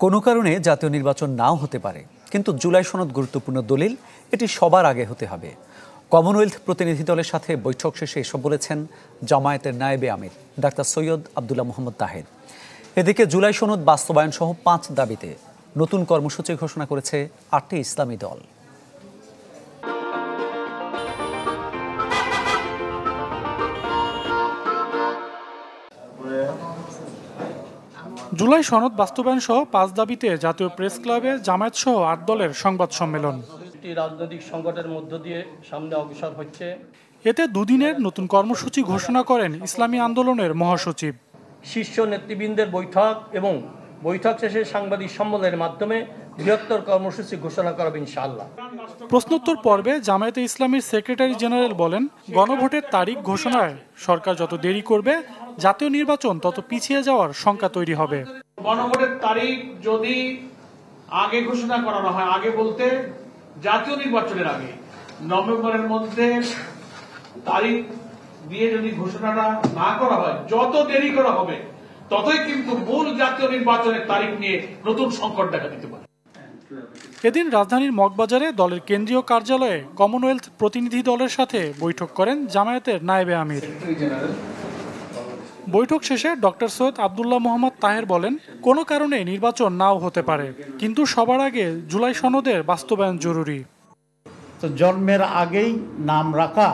কোনো কারণে জাতীয় নির্বাচন নাও হতে পারে, কিন্তু জুলাই সনদ গুরুত্বপূর্ণ দলিল, এটি সবার আগে হতে হবে। কমনওয়েলথ প্রতিনিধি দলের সাথে বৈঠক শেষে এসব বলেছেন জামায়াতের নায়েবে আমির ডাক্তার সৈয়দ আব্দুল্লাহ মোহাম্মদ তাহের। এদিকে জুলাই সনদ বাস্তবায়ন সহ 5 দাবিতে নতুন কর্মসূচি ঘোষণা করেছে 8টি ইসলামী দল। জুলাই সনদ বাস্তবায়ন সহ 5 দাবিতে জাতীয় প্রেস ক্লাবে জামায়াত সহ 8 দলের সংবাদ সম্মেলন। রাজনৈতিক সংকটের মধ্য দিয়ে সামনে অগ্রসর হচ্ছে। এতে দুদিনের নতুন কর্মসূচি ঘোষণা করেন ইসলামী আন্দোলনের মহাসচিব। শীর্ষ নেতৃবৃন্দের বৈঠক এবং বৈঠক শেষে সাংবাদিক সম্মেলনের মাধ্যমে বৃহত্তর কর্মসূচি ঘোষণা করবে ইনশাআল্লাহ। প্রশ্নোত্তর পর্বে জামায়াতে ইসলামীর সেক্রেটারি জেনারেল বলেন, গণভোটের তারিখ ঘোষণায় সরকার যত দেরি করবে জাতীয় নির্বাচন তত পিছিয়ে যাওয়ার শঙ্কা তৈরি হবে। গণভোটের তারিখ যদি আগে ঘোষণা করানো হয়, আগে বলতে জাতীয় নির্বাচনের আগে নভেম্বরের মধ্যে তারিখ দিয়ে যদি ঘোষণাটা না করা হয়, যত দেরি করা হবে ততই কিন্তু মূল জাতীয় নির্বাচনের তারিখ নিয়ে নতুন সংকট দেখা দিতে পারে। এদিন রাজধানীর মগবাজারে দলের কেন্দ্রীয় কার্যালয়ে কমনওয়েলথ প্রতিনিধি দলের সাথে বৈঠক করেন জামায়াতের নায়েবে আমির। বৈঠক শেষে ডক্টর সৈয়দ আব্দুল্লাহ মোহাম্মদ তাহের বলেন, কোনো কারণে নির্বাচন নাও হতে পারে, কিন্তু সবার আগে জুলাই সনদের বাস্তবায়ন জরুরি। তো জন্মের আগেই নাম রাখা,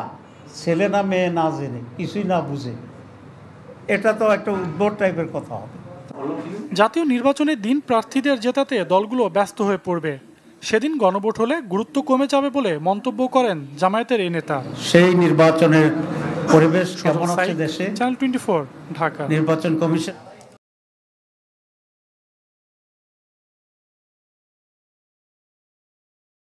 ছেলে না মেয়ে না জেনে কিছুই না বুঝে, এটা তো একটা উদ্ভট টাইপের কথা হবে। জাতীয় নির্বাচনের দিন প্রার্থীদের জেতাতে দলগুলো ব্যস্ত হয়ে পড়বে, সেদিন গণভোট হলে গুরুত্ব কমে যাবে বলে মন্তব্য করেন জামায়াতের এই নেতা। সেই নির্বাচনের পরিবেশ কেমন আছে দেশে? চ্যানেল 24 ঢাকা। নির্বাচন কমিশন।